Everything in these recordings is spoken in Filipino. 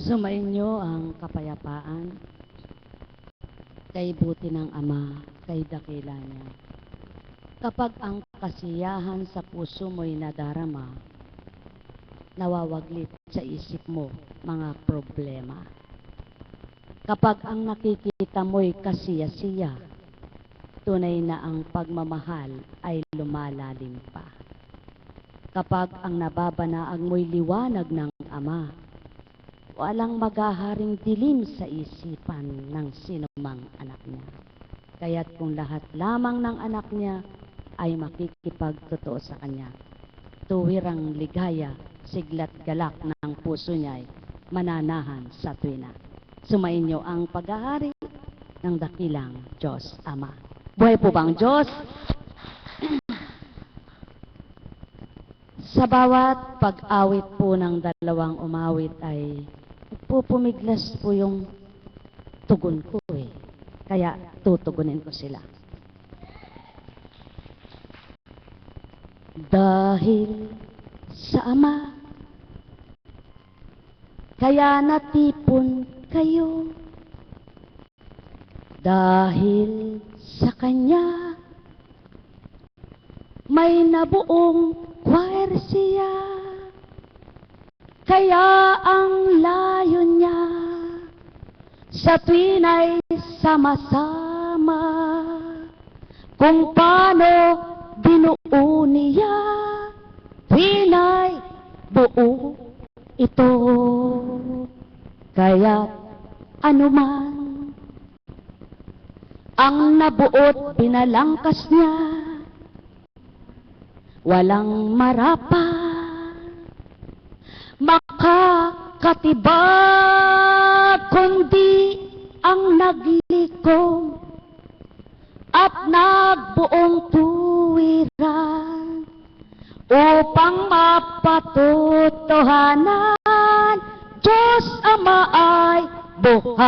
Sumainyo ang kapayapaan kay buti ng Ama, kay dakila niya. Kapag ang kasiyahan sa puso mo'y nadarama, nawawaglit sa isip mo mga problema. Kapag ang nakikita mo'y kasiya-siya, tunay na ang pagmamahal ay lumalalim pa. Kapag ang nababanaag mo'y liwanag ng Ama, walang maghaharing dilim sa isipan ng sinumang anak niya. Kaya't kung lahat lamang ng anak niya ay makikipagtotoo sa kanya, tuwirang ligaya, siglat galak ng puso niya ay mananahan sa tuwina. Sumainyo ang paghahari ng dakilang Diyos Ama. Buhay po bang Diyos? Sa bawat pag-awit po ng dalawang umawit ay pupumiglas po yung tugon ko eh. Kaya tutugunin ko sila. Dahil sa Ama, kaya natipon kayo. Dahil sa Kanya, may nabuong choir siya. Kaya ang layo niya sa tuwin ay sama-sama. Kung paano binuo niya, tuwin ay buo ito. Kaya anuman ang nabuot binalangkas niya, walang marapat makakatibag kundi ang naglikom at nagbuong tuwiran upang mapatutuhanan Diyos Ama ay buhay.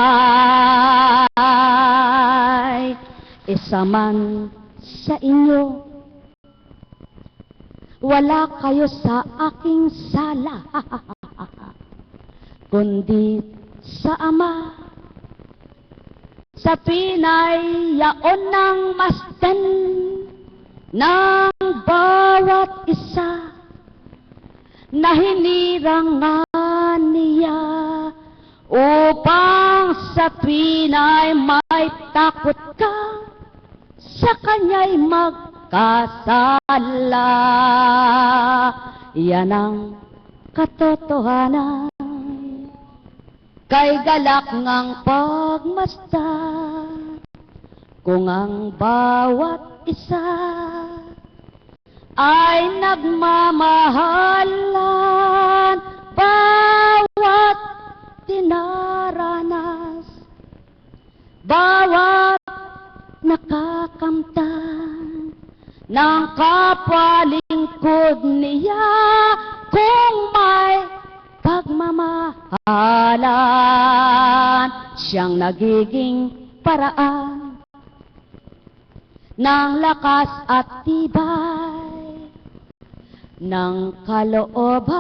Isa man sa inyo, wala kayo sa aking sala, kundi sa Ama. Sa pinay yaon ng masdan ng bawat isa na hinirangan niya upang sa pinay may takot ka sa Kanya'y magkasala. Yan ang katotohanan, kay galak ngang pagmasdan kung ang bawat isa ay nagmamahalan, bawat dinaranas, bawat nakakamtan ng kapalingkod niya, kung may pagmamahalan, siyang nagiging paraan ng lakas at tibay ng kalooban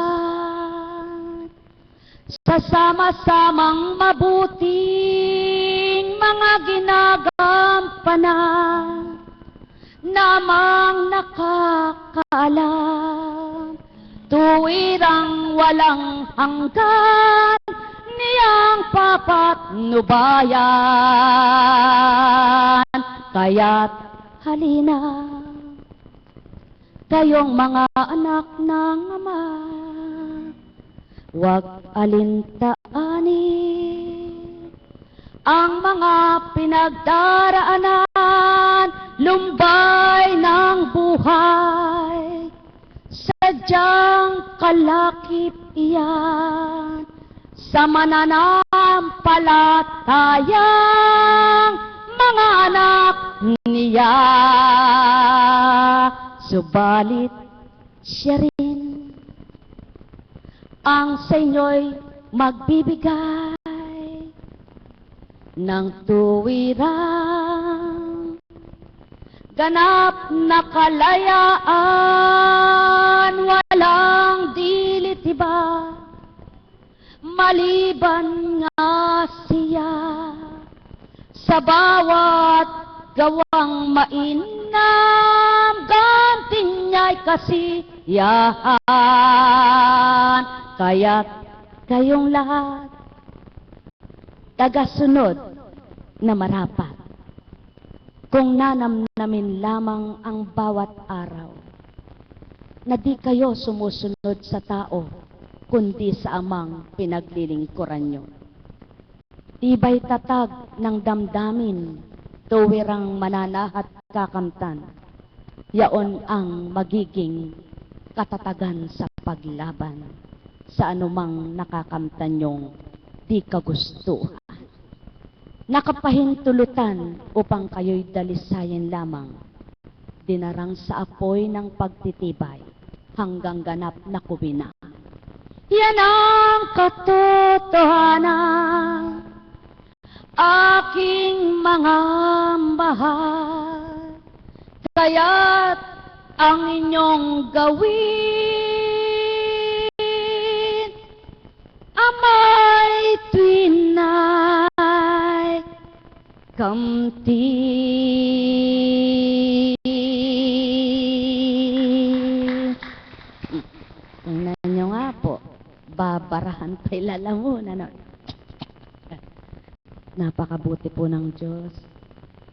sa sama-samang mabuting mga ginagampanan, namang nakakaalam tuwirang walang hanggan niyang papatnubayan. Kaya't halina, kayong mga anak ng Ama, huwag alintaanin ang mga pinagdaraanan, lumbay ng buhay. Sadyang kalakip iyan sa mananampalatayang mga anak niya. Subalit siya rin ang sa inyo'y magbibigay ng tuwirang ganap na kalayaan, walang dilitiba, maliban nga siya sa bawat gawang mainam, ganti niya'y kasiyahan. Kaya't kayong lahat tagasunod na marapat, kung nanamnamin lamang ang bawat araw, na di kayo sumusunod sa tao, kundi sa amang pinaglilingkuran nyo. Tibay tatag ng damdamin, tuwirang mananahat kakamtan, yaon ang magiging katatagan sa paglaban sa anumang nakakamtan nyong di kagustuhan. Nakapahintulutan upang kayo'y dalisayin lamang, dinarang sa apoy ng pagtitibay hanggang ganap na kubina. Yan ang katotohanan, aking mga mahal. Kaya't ang inyong gawin, amay twinay kamti. Tingnan nyo nga po, babarahan pa'y lalamunan. Napakabuti po ng Diyos.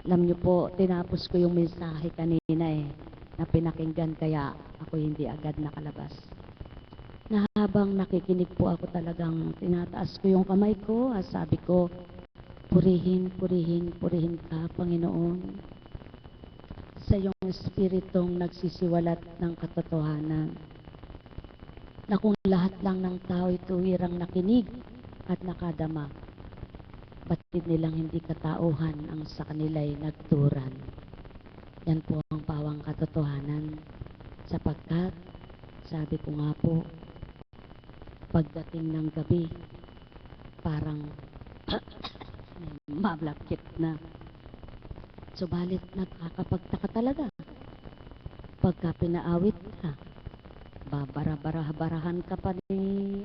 Alam niyo po, tinapos ko yung mensahe kanina na pinakinggan, kaya ako hindi agad nakalabas. Na habang nakikinig po ako, talagang tinataas ko yung kamay ko at sabi ko, purihin, purihin, purihin ka, Panginoon, sa iyong espiritong nagsisiwalat ng katotohanan, na kung lahat lang ng tao'y tuwirang nakinig at nakadama, batid nilang hindi katauhan ang sa kanila'y nagturan. Yan po ang pawang katotohanan, sapagkat sabi ko nga po, pagdating ng gabi, parang mablakit na. Subalit nagkakapagtaka talaga. Pagka pinaawit ka, babara-barahan ka pa ni,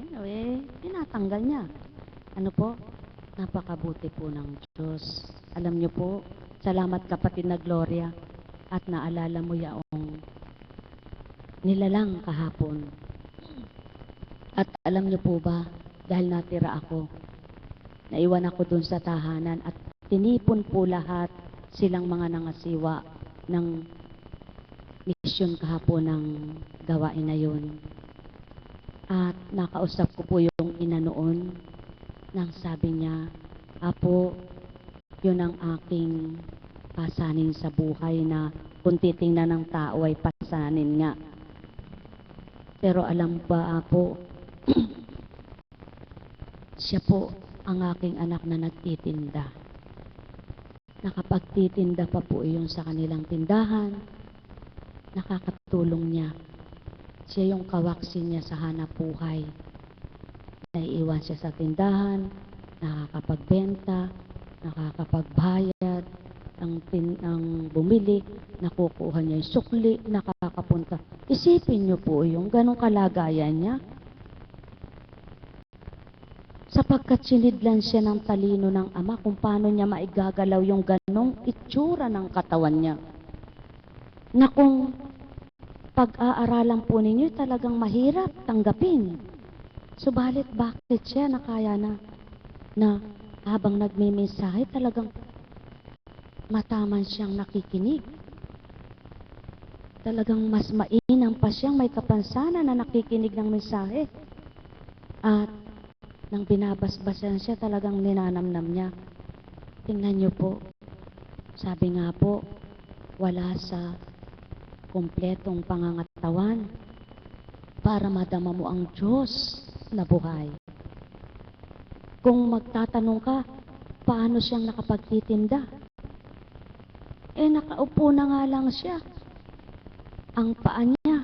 tinatanggal niya. Ano po? Napakabuti po ng Diyos. Alam niyo po, salamat kapatid na Gloria, at naalala mo yaong nilalang kahapon. At alam niyo po ba, dahil natira ako, naiwan ako dun sa tahanan at tinipon po lahat silang mga nangasiwa ng misyon kahapon ng gawain na yun. At nakausap ko po yung ina noon, nang sabi niya, Apo, yun ang aking pasanin sa buhay, na kung titingnan ng tao ay pasanin nga. Pero alam ba, Apo, siya po ang aking anak na nagtitinda. Nakapagtitinda pa po iyon sa kanilang tindahan, nakakatulong niya. Siya yung kawaksin niya sa hanap buhay. Naiiwan siya sa tindahan, nakakapagbenta, nakakapagbayad, ang bumili, nakukuha niya yung sukli, nakakapunta. Isipin niyo po yung ganong kalagayan niya. Sapagkat sinidlan siya ng talino ng ama kung paano niya maigagalaw yung ganong itsura ng katawan niya. Na kung pag-aaralan po ninyo, talagang mahirap tanggapin. Subalit bakit siya nakaya na habang nagmimensahe, talagang mataman siyang nakikinig. Talagang mas mainam pa siyang may kapansanan na nakikinig ng mensahe. At nang binabasbasan siya, talagang ninanamnam niya. Tingnan niyo po, sabi nga po, wala sa kumpletong pangangatawan para madama mo ang Diyos na buhay. Kung magtatanong ka, paano siyang nakapagtitinda? Nakaupo na nga lang siya. Ang paa niya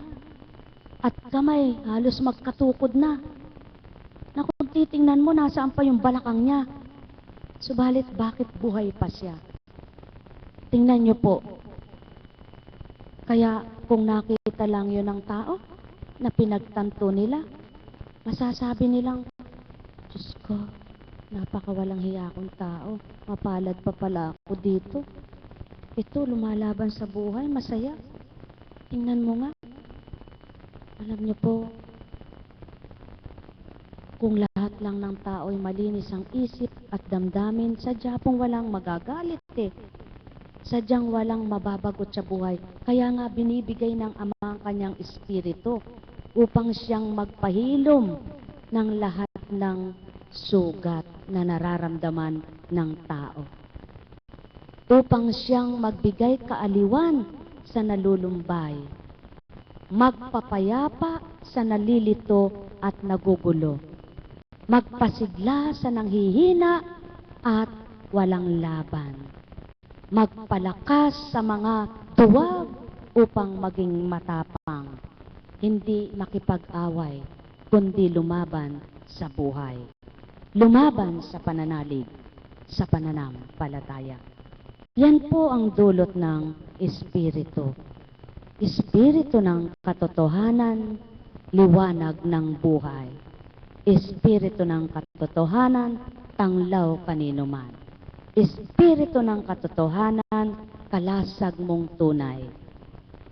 at kamay halos magkatukod na. Na kung titingnan mo, nasaan pa yung balakang niya. Subalit, bakit buhay pa siya? Tingnan niyo po. Kaya kung nakita lang yun ng tao na pinagtanto nila, masasabi nilang, Diyos ko, napakawalang hiya akong tao. Mapalad pa pala ako dito. Ito, lumalaban sa buhay, masaya. Tingnan mo nga. Alam niyo po, kung lahat lang ng tao ay malinis ang isip at damdamin, sadya pong walang magagalit eh. Sadyang walang mababagot sa buhay. Kaya nga binibigay ng Ama ang kanyang espiritu upang siyang magpahilom ng lahat ng sugat na nararamdaman ng tao. Upang siyang magbigay kaaliwan sa nalulumbay, magpapayapa sa nalilito at nagugulo, magpasigla sa nanghihina at walang laban, magpalakas sa mga tuwag upang maging matapang, hindi makipag-away, kundi lumaban sa buhay, lumaban sa pananalig, sa pananampalataya. Yan po ang dulot ng espiritu. Espiritu ng katotohanan, liwanag ng buhay. Espiritu ng katotohanan, tanglaw kanino man. Espiritu ng katotohanan, kalasag mong tunay.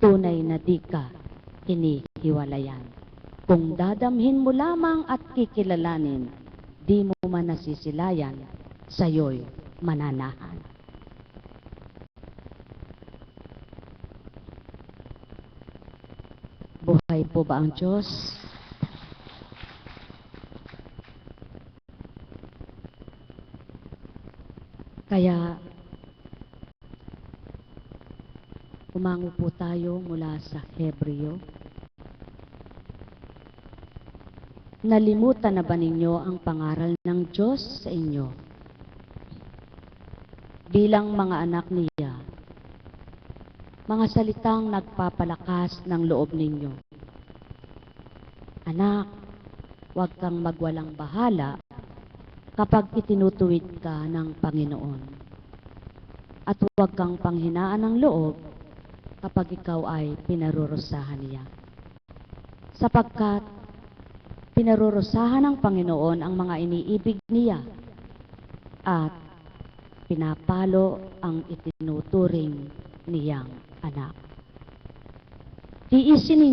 Tunay na di ka hinihiwalayan. Kung dadamhin mo lamang at kikilalanin, di mo man nasisilayan, sa'yo'y mananahan. Buhay po ba ang Diyos? Kaya, umango po tayo mula sa Hebreo. Nalimutan na ba ninyo ang pangaral ng Diyos sa inyo? Bilang mga anak niya, mga salitang nagpapalakas ng loob ninyo. Anak, huwag kang magwalang bahala kapag itinutuwid ka ng Panginoon. At huwag kang panghinaan ng loob kapag ikaw ay pinarurusahan niya. Sapagkat pinarurusahan ng Panginoon ang mga iniibig niya at pinapalo ang itinuturing niyang anak. Tiisin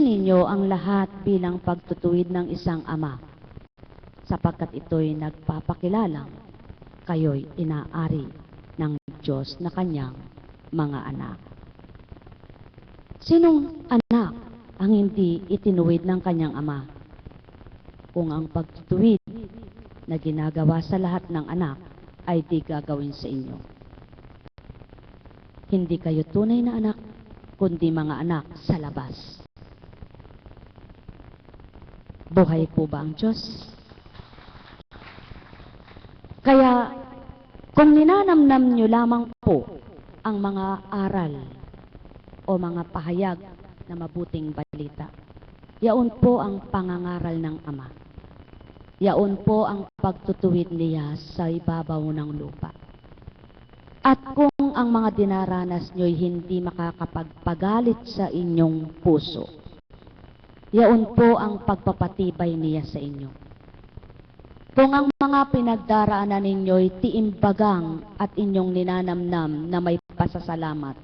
ninyo ang lahat bilang pagtutuwid ng isang ama, sapagkat ito'y nagpapakilalang kayo'y inaari ng Diyos na kanyang mga anak. Sinong anak ang hindi itinuwid ng kanyang ama? Kung ang pagtutuwid na ginagawa sa lahat ng anak ay di gagawin sa inyo. Hindi kayo tunay na anak, kundi mga anak sa labas. Buhay po ba ang Diyos? Kaya, kung ninanamnam nyo lamang po ang mga aral o mga pahayag na mabuting balita, yaon po ang pangangaral ng Ama. Yaon po ang pagtutuwid niya sa ibabaw ng lupa. At kung ang mga dinaranas nyo'y hindi makakapagpagalit sa inyong puso, yaon po ang pagpapatibay niya sa inyo. Kung ang mga pinagdaraanan ninyo'y tiimbagang at inyong ninanamnam na may pasasalamat,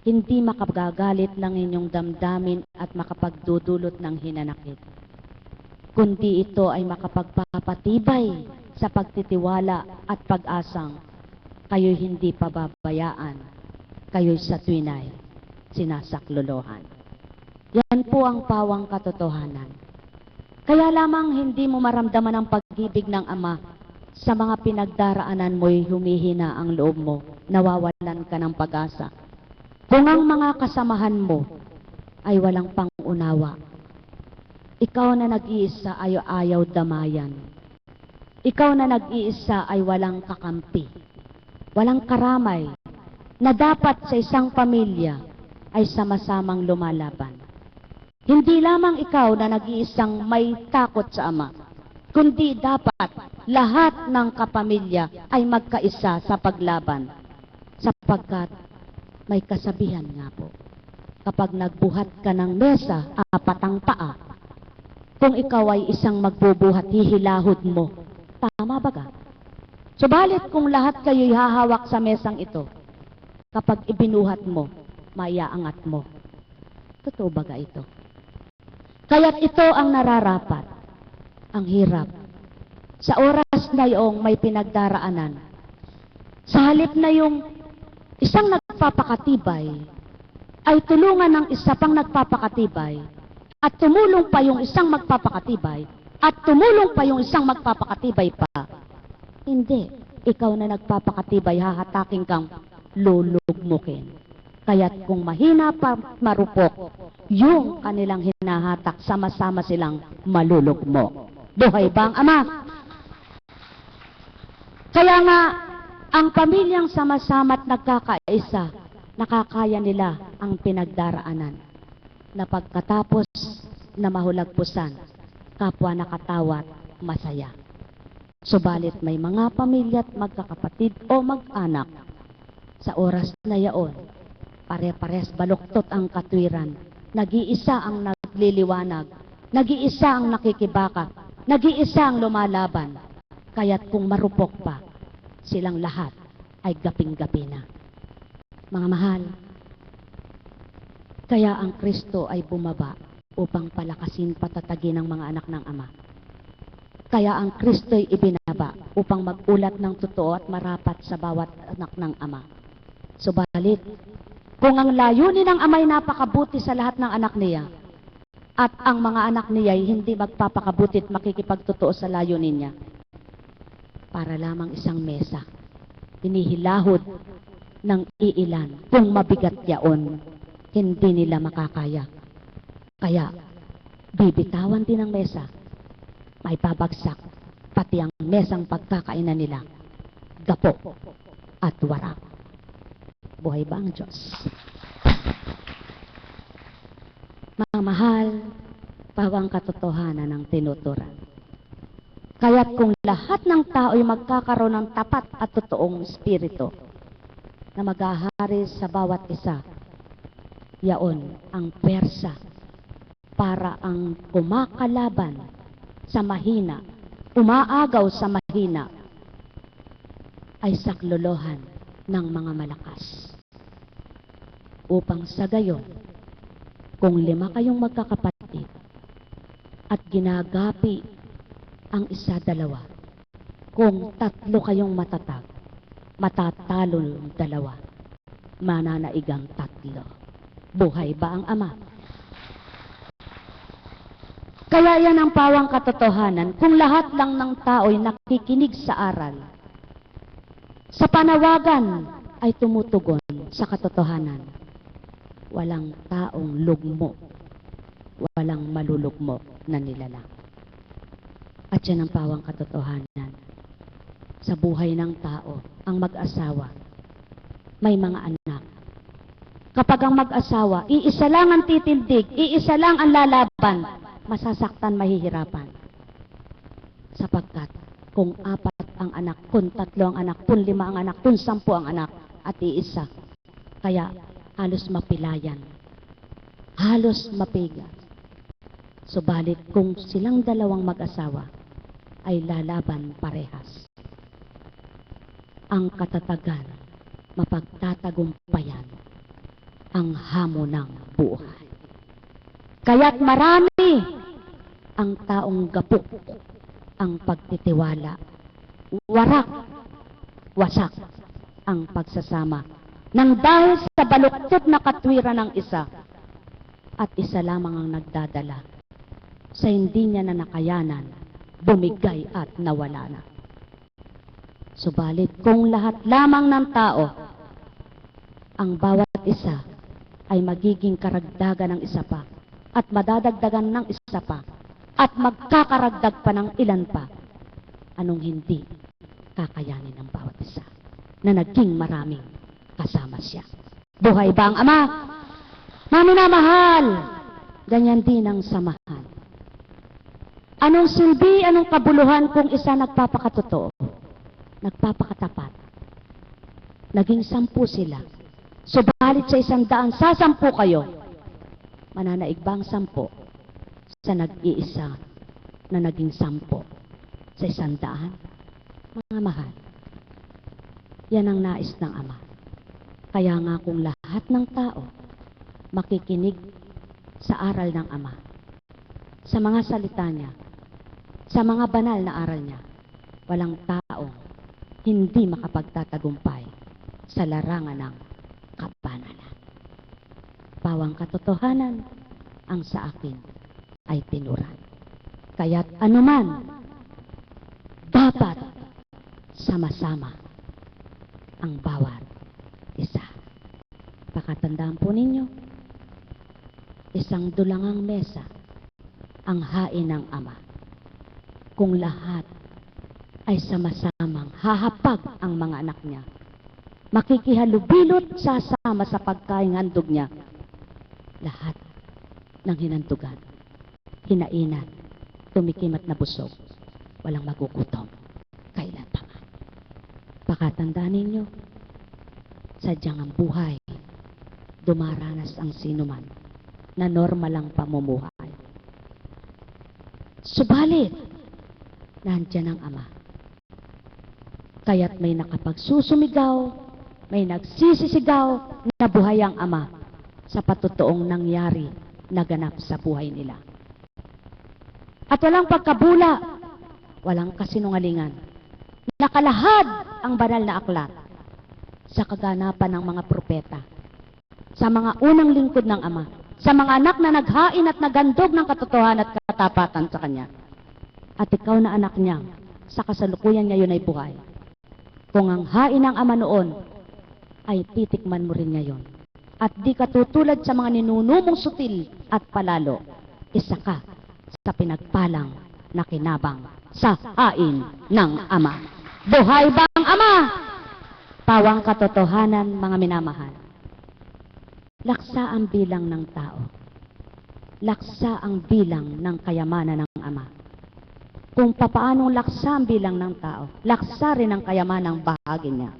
hindi makagagalit ng inyong damdamin at makapagdudulot ng hinanakit, kundi ito ay makapagpapatibay sa pagtitiwala at pag-asang kayo'y hindi pababayaan, kayo'y sa tuwinay sinasaklolohan. Yan po ang pawang katotohanan. Kaya lamang hindi mo maramdaman ang pag-ibig ng Ama sa mga pinagdaraanan mo'y humihina ang loob mo, nawawalan ka ng pag-asa. Kung ang mga kasamahan mo ay walang pangunawa, ikaw na nag-iisa ay ayaw damayan. Ikaw na nag-iisa ay walang kakampi, walang karamay, na dapat sa isang pamilya ay sama-samang lumalaban. Hindi lamang ikaw na nag-iisang may takot sa Ama, kundi dapat lahat ng kapamilya ay magkaisa sa paglaban. Sapagkat may kasabihan nga po, kapag nagbuhat ka ng mesa, apat ang paa, kung ikaw ay isang magbubuhat, hihilahod mo. Tama ba ka? Subalit kung lahat kayo'y hahawak sa mesang ito, kapag ibinuhat mo, maiaangat mo. Totoo ba ka ito? Kaya't ito ang nararapat, ang hirap. Sa oras na iyong may pinagdaraanan, sa halip na yung isang nagpapakatibay, ay tulungan ng isa pang nagpapakatibay, at tumulong pa yung isang magpapakatibay, at tumulong pa yung isang magpapakatibay pa. Hindi, ikaw na nagpapakatibay, hahataking kang lulugmukin. Kaya't kung mahina pa marupok, yung kanilang hinahatak, sama-sama silang malulugmok. Buhay ba ang Ama? Kaya nga, ang pamilyang sama-sama at nagkakaisa, nakakaya nila ang pinagdaraanan. Na pagkatapos na mahulagpusan, kapwa nakatawat, masaya. Subalit may mga pamilya at magkakapatid o mag-anak, sa oras na yaon, pare-pares baluktot ang katwiran, nag-iisa ang nagliliwanag, nag-iisa ang nakikibaka, nag-iisa ang lumalaban. Kaya't kung marupok pa, silang lahat ay gaping-gapi na. Mga mahal, kaya ang Kristo ay bumaba upang palakasin, patatagin ang mga anak ng Ama. Kaya ang Kristo'y ibinaba upang mag-ulat ng totoo at marapat sa bawat anak ng Ama. Subalit, kung ang layunin ng Ama'y napakabuti sa lahat ng anak niya, at ang mga anak niya'y hindi magpapakabuti at makikipagtotoo sa layunin niya, para lamang isang mesa, hinihilahod ng iilan, kung mabigat yaon, hindi nila makakaya. Kaya, bibitawan din ang mesa, may babagsak, pati ang mesang pagkakainan nila, gapo at warak. Buhay ba ang Diyos? Mga mahal, pawang katotohanan ng tinuturan. Kaya't kung lahat ng tao'y magkakaroon ng tapat at totoong espiritu na maghahari sa bawat isa, yaon ang pwersa para ang kumakalaban sa mahina, umaagaw sa mahina, ay saklolohan ng mga malakas. Upang sa gayon, kung 5 kayong magkakapatid at ginagapi ang 1-2, kung 3 kayong matatag, matatalo yung 2, mananaigang 3. Buhay ba ang Ama? Kaya yan ang pawang katotohanan, kung lahat lang ng tao'y nakikinig sa aral, sa panawagan ay tumutugon sa katotohanan, walang taong lugmo, walang malulugmo na nilalang. At yan ang pawang katotohanan. Sa buhay ng tao, ang mag-asawa, may mga anak. Kapag ang mag-asawa, iisa lang ang titindig, iisa lang ang lalaban, masasaktan, mahihirapan. Sapagkat kung 4 ang anak, kung 3 ang anak, kung 5 ang anak, kung 10 ang anak, at iisa, kaya halos mapilayan, halos mapigas. Subalit kung silang 2 mag-asawa ay lalaban parehas, ang katatagan, mapagtatagumpayan ang hamon ng buhay. Kaya't marami ang taong gapok ang pagtitiwala, warak, wasak ang pagsasama, nang dahil sa baluktot na katwiran ng isa, at isa lamang ang nagdadala sa hindi niya na nakayanan, bumigay at nawala na. Subalit kung lahat lamang ng tao, ang bawat isa ay magiging karagdagan ng isa pa, at madadagdagan ng isa pa, at magkakaragdag pa ng ilan pa, anong hindi kakayanin ng bawat isa na naging maraming kasama siya. Buhay ba ang Ama? Mga minamahal, ganyan din ang samahan. Anong silbi, anong kabuluhan kung isa nagpapakatotoo, nagpapakatapat? Naging 10 sila. Subalit sa 100, sa 10 kayo, mananaig ba ang 10 sa nag-iisa na naging 10 sa 100. Mga mahal, yan ang nais ng Ama. Kaya nga kung lahat ng tao makikinig sa aral ng Ama, sa mga salita niya, sa mga banal na aral niya, walang taong hindi makapagtatagumpay sa larangan ng kabanalan. Pawang katotohanan ang sa akin ay tinuran. Kaya't anuman, dapat sama-sama ang bawat isa. Pakatandaan po ninyo, isang dulangang mesa ang hain ng Ama. Kung lahat ay sama-samang hahapag ang mga anak niya, makikihalubilot sasama sa pagkaing handog niya, lahat ng hinandugan, hinainan, tumikim at nabusog, walang magugutom kailan pa man. Pakatandaan ninyo, sadyang ang buhay, dumaranas ang sinuman na normal ang pamumuhay. Subalit, nandyan ang Ama. Kaya't may nakapagsusumigaw, may nagsisisigaw na buhay ang Ama sa patutuong nangyari na ganap sa buhay nila. At walang pagkabula, walang kasinungalingan. Nakalahad ang banal na aklat sa kaganapan ng mga propeta, sa mga unang lingkod ng Ama, sa mga anak na naghain at nagandog ng katotohanan at katapatan sa Kanya. At ikaw na anak niya, sa kasalukuyan ngayon ay buhay. Kung ang hain ng Ama noon ay titikman mo rin ngayon, at di ka tutulad sa mga ninunumong sutil at palalo, isa ka sa pinagpalang na kinabang sa hain ng Ama. Buhay ba ang Ama? Pawang katotohanan, mga minamahal. Laksa ang bilang ng tao. Laksa ang bilang ng kayamanan ng Ama. Kung papaanong laksa ang bilang ng tao, laksa rin ang kayamanang bahagi niya.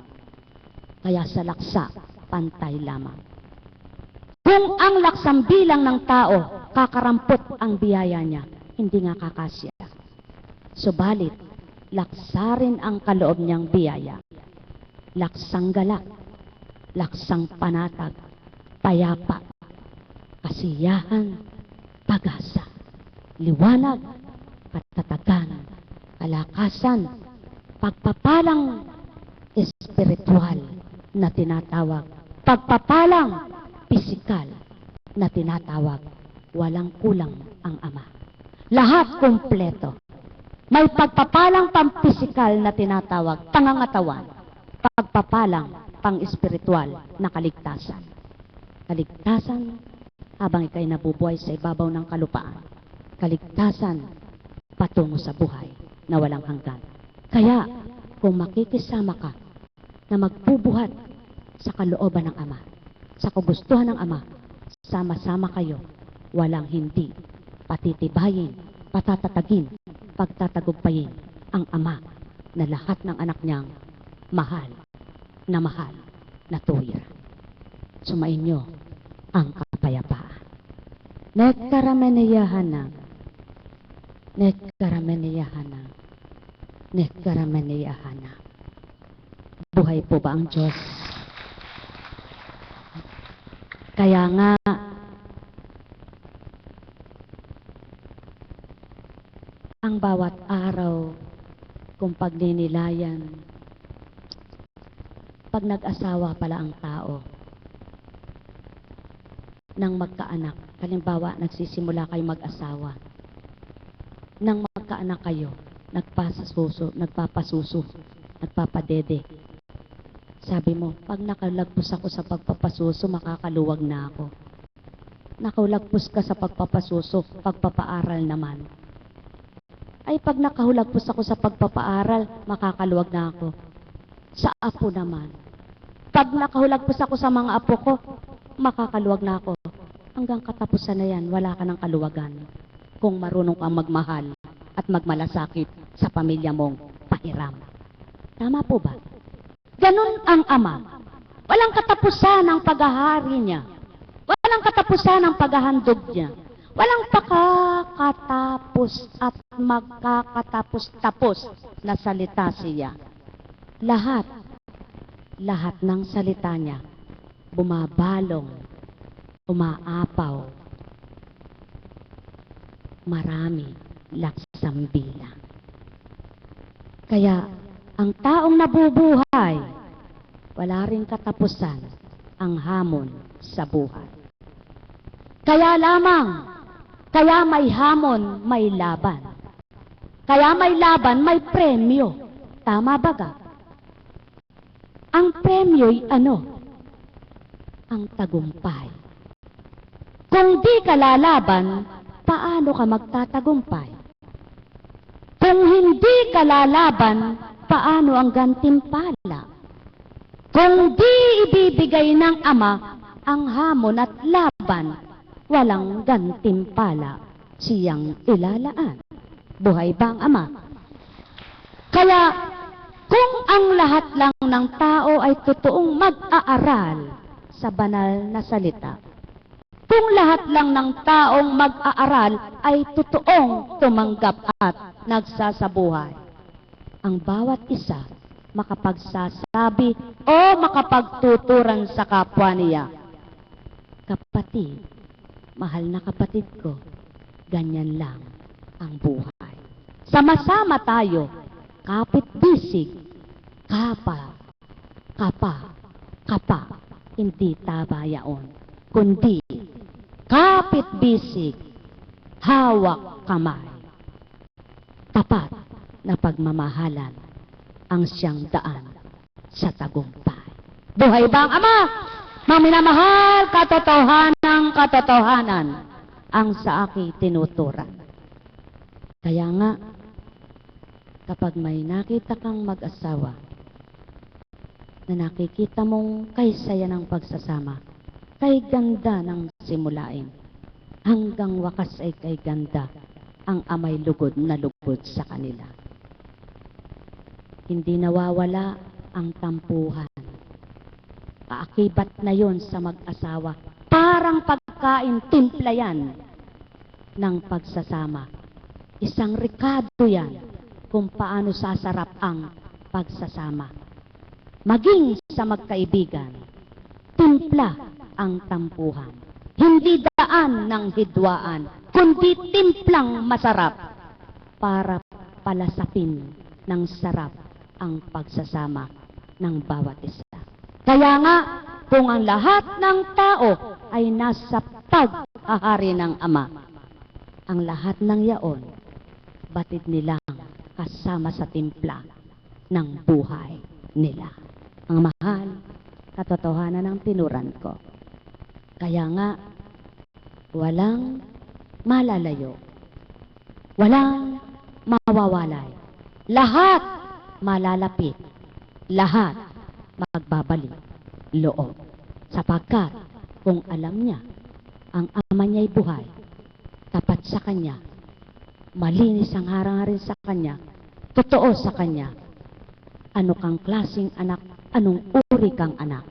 Kaya sa laksa, pantay lamang. Kung ang laksang bilang ng tao, kakarampot ang biyaya niya, hindi nga kakasya. Subalit, laksa rin ang kaloob niyang biyaya. Laksang galak, laksang panatag, payapa, kasiyahan, pag-asa, liwanag, katatagan, kalakasan, pagpapalang espiritual na tinatawag, pagpapalang pisikal na tinatawag, walang kulang ang Ama. Lahat kumpleto. May pagpapalang pampisikal na tinatawag, pangangatawan, pagpapalang pang-espiritual na kaligtasan. Kaligtasan habang ikay nabubuhay sa ibabaw ng kalupaan. Kaligtasan patungo sa buhay na walang hanggan. Kaya, kung makikisama ka na magbubuhat sa kalooban ng Ama, sa kagustuhan ng Ama, sama-sama kayo, walang hindi, patitibayin, patatatagin, pagtatagumpayin ang Ama na lahat ng anak niyang mahal na tuwira. Sumainyo ang kapayapaan. Nekkarameniyahana, nekkarameniyahana, nekkarameniyahana. Buhay po ba ang Diyos? Kaya nga, ang bawat araw kung pagninilayan, pag nag-asawa pala ang tao, nang magkaanak, halimbawa nagsisimula kayo mag-asawa, nang magkaanak kayo, nagpapasuso, nagpapadede. Sabi mo, pag nakalagpos ako sa pagpapasuso, makakaluwag na ako. Nakalagpos ka sa pagpapasuso, pagpapaaral naman. Ay pag nakahulagpos ako sa pagpapaaral, makakaluwag na ako. Sa apo naman. Pag nakahulagpos ako sa mga apo ko, makakaluwag na ako. Hanggang katapusan na yan, wala ka ng kaluwagan. Kung marunong kang magmahal at magmalasakit sa pamilya mong pahiram. Tama po ba? Ganun ang Ama. Walang katapusan ang paghahari niya. Walang katapusan ang paghahandog niya. Walang pakakatapos at magkakatapos-tapos na salita siya. Lahat ng salita niya, bumabalong, umaapaw, marami, laksang bilang. Kaya, ang taong nabubuhay, wala ring katapusan ang hamon sa buhay. Kaya may hamon, may laban. Kaya may laban, may premyo. Tama ba ka? Ang premyo'y ano? Ang tagumpay. Kung di ka lalaban, paano ka magtatagumpay? Kung hindi ka lalaban, paano ang gantimpala? Kung di ibibigay ng Ama ang hamon at laban, walang gantimpala siyang ilalaan. Buhay ba ang Ama? Kaya, kung ang lahat lang ng tao ay totoong mag-aaral sa banal na salita, kung lahat lang ng taong mag-aaral ay totoong tumanggap at nagsasabuhay, ang bawat isa makapagsasabi o makapagtuturan sa kapwa niya, kapatid, mahal na kapatid ko, ganyan lang ang buhay. Sama-sama tayo, kapit-bisig, kapa, hindi tama yaon, kundi kapit-bisig, hawak kamay, tapat na pagmamahalan ang siyang daan sa tagumpay. Buhay ba ang Ama? Mga minamahal, katotohanan ang sa akin tinuturan. Kaya nga, kapag may nakita kang mag-asawa na nakikita mong kay saya ng pagsasama, kay ganda ng simulain, hanggang wakas ay kay ganda ang amay lugod na lugod sa kanila. Hindi nawawala ang tampuhan. Paakibat na yon sa mag-asawa. Parang pagkain, timpla yan ng pagsasama. Isang rekado yan kung paano sasarap ang pagsasama. Maging sa magkaibigan, timpla ang tampuhan. Hindi daan ng hidwaan, kundi timplang masarap para palasapin ng sarap ang pagsasama ng bawat isa. Kaya nga, kung ang lahat ng tao ay nasa paghahari ng Ama, ang lahat ng yaon, batid nilang kasama sa timpla ng buhay nila. Ang mahal, katotohanan ng tinuran ko. Kaya nga, walang malalayo, walang mawawalay, lahat malalapit, lahat magbabalik loob. Sapagkat kung alam niya, ang Ama niya'y buhay, tapat sa kanya, malinis ang harang-harin sa kanya, totoo sa kanya, ano kang klaseng anak, anong uri kang anak,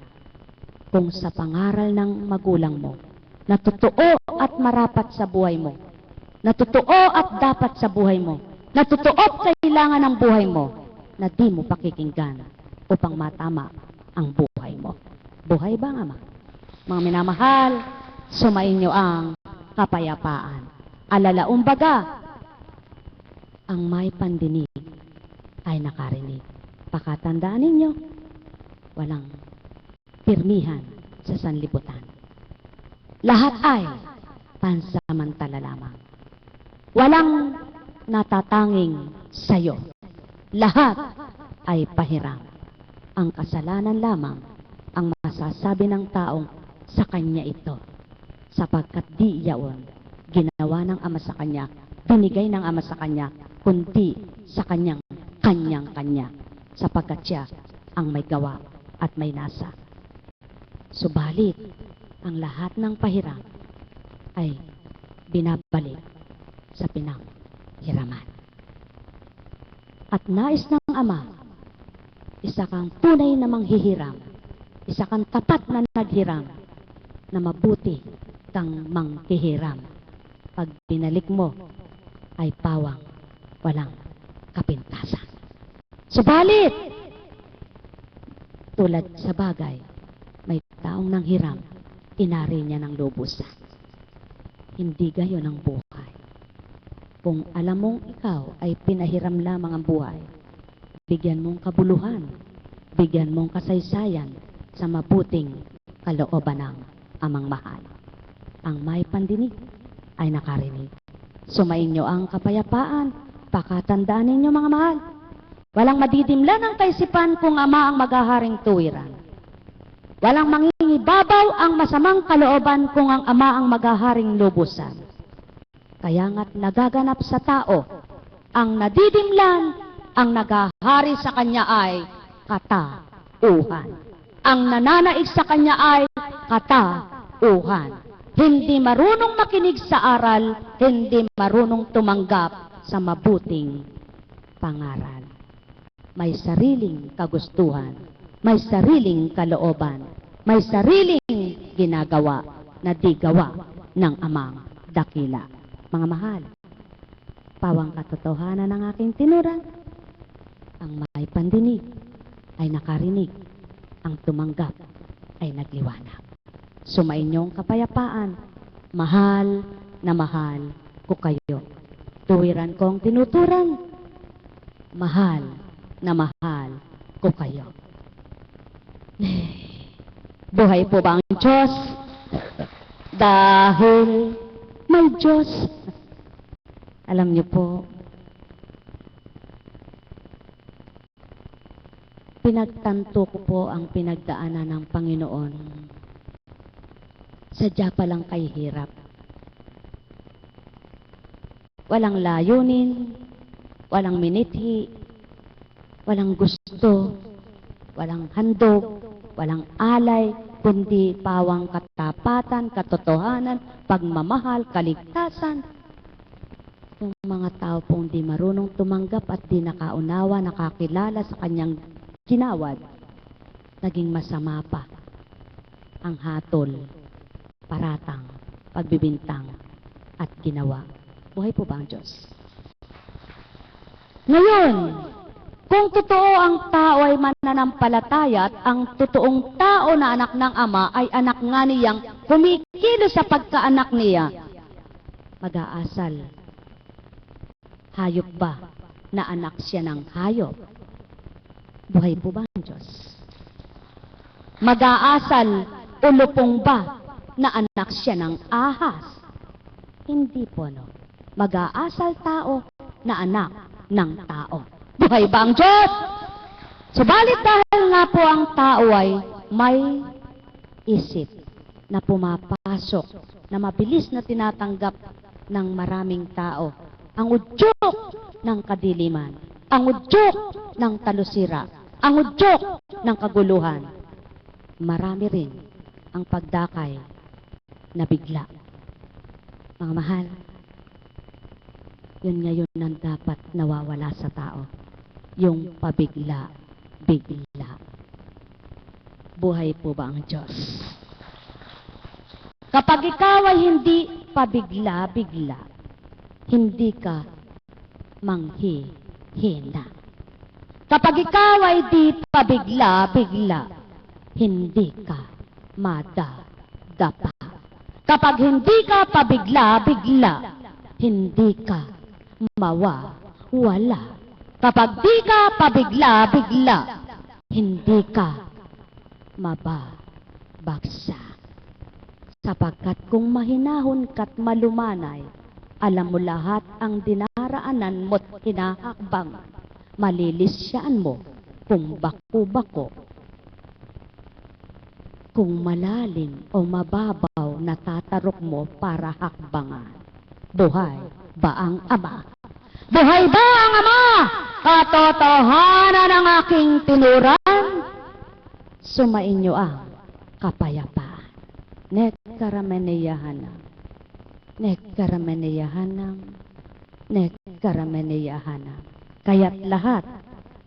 kung sa pangaral ng magulang mo, na totoo at marapat sa buhay mo, na totoo at dapat sa buhay mo, na totoo at kailangan ng buhay mo, na di mo pakikinggan upang matama ang buhay mo. Buhay ba nga, Ama? Mga minamahal, sumainyo ang kapayapaan. Alalaong baga, ang may pandinig ay nakarinig. Pakatandaan ninyo, walang pirmihan sa sanlibutan. Lahat ay pansamantala lamang. Walang natatanging sayo. Lahat ay pahiram. Ang kasalanan lamang ang masasabi ng taong sa kanya ito. Sapagkat di yaon ginawa ng Ama sa kanya, binigay ng Ama sa kanya, kundi sa kanyang-kanya. Sapagkat siya ang may gawa at may nasa. Subalit, ang lahat ng pahiram ay binabalik sa pinanghiraman. At nais ng Ama, isa kang tunay na manghihiram, isa kang tapat na naghiram, na mabuti kang manghihiram. Pag binalik mo, ay pawang walang kapintasan. Subalit, tulad sa bagay, may taong nanghiram, inari niya ng lubusan. Hindi gayon ang buhay. Kung alam mong ikaw ay pinahiram lamang ang buhay, bigyan mong kabuluhan, bigyan mong kasaysayan sa mabuting kalooban ng amang mahal. Ang may pandinig ay nakarinig. Sumainyo ang kapayapaan, pakatandaan ninyo mga mahal. Walang madidimlan ng kaisipan kung Ama ang maghaharing tuwiran. Walang mangingibabaw ang masamang kalooban kung ang Ama ang maghaharing lubusan. Kaya nga't nagaganap sa tao, ang nadidimlan, ang naghahari sa kanya ay katauhan. Ang nananaig sa kanya ay katauhan. Hindi marunong makinig sa aral, hindi marunong tumanggap sa mabuting pangaral. May sariling kagustuhan, may sariling kalooban, may sariling ginagawa na di gawa ng Amang dakila. Mga mahal, pawang katotohanan ng aking tinuran, ang may pandinig ay nakarinig, ang tumanggap ay nagliwanag. Sumainyong kapayapaan, mahal na mahal ko kayo. Tuwiran kong tinuturan, mahal na mahal ko kayo. Buhay po ba ang Diyos? Dahil may Diyos. Alam niyo po, pinagtanto ko po ang pinagdaanan ng Panginoon. Sadya palang kay hirap. Walang layunin, walang minithi, walang gusto, walang handog, walang alay, kundi pawang katapatan, katotohanan, pagmamahal, kaligtasan. Yung mga tao pong di marunong tumanggap at di nakaunawa, nakakilala sa kanyang ginawad, naging masama pa ang hatol, paratang, pagbibintang, at ginawa. Buhay po ba ang Diyos? Ngayon, kung totoo ang tao ay mananampalataya at ang totoong tao na anak ng Ama ay anak nga niyang kumikilos sa pagkaanak niya, mag-aasal, hayop ba na anak siya ng hayop? Buhay po ba ang Diyos? Mag-aasal, ulupong ba na anak siya ng ahas? Hindi po, no. Mag-aasal tao na anak ng tao. Buhay ba ang Diyos? Subalit dahil nga po ang tao ay may isip na pumapasok, na mabilis na tinatanggap ng maraming tao, ang udyok ng kadiliman, ang udyok ng talusira, ang udyok ng kaguluhan. Marami rin ang pagdakay na bigla. Mga mahal, yun ngayon ang dapat nawawala sa tao. Yung pabigla-bigla. Buhay po ba ang Diyos? Kapag ikaw ay hindi pabigla-bigla, hindi ka manghihina. Kapag ikaw ay di pabigla-bigla, hindi ka madadapa. Kapag hindi ka pabigla-bigla, hindi ka mawawala. Kapag di ka pabigla-bigla, hindi ka mababagsa. Sapagkat kung mahinahon ka't malumanay, alam mo lahat ang dinaraanan mo't hinahakbang, malilisyan mo kung bako-bako, kung malalim o mababaw na tatarok mo para hakbangan. Buhay ba ang Ama? Buhay ba ang Ama? Katotohanan ng aking tinuran, sumainyo ang kapayapaan. Nekkarameneyahanam, nekkarameneyahanam, nekkarameneyahanam. Kaya't lahat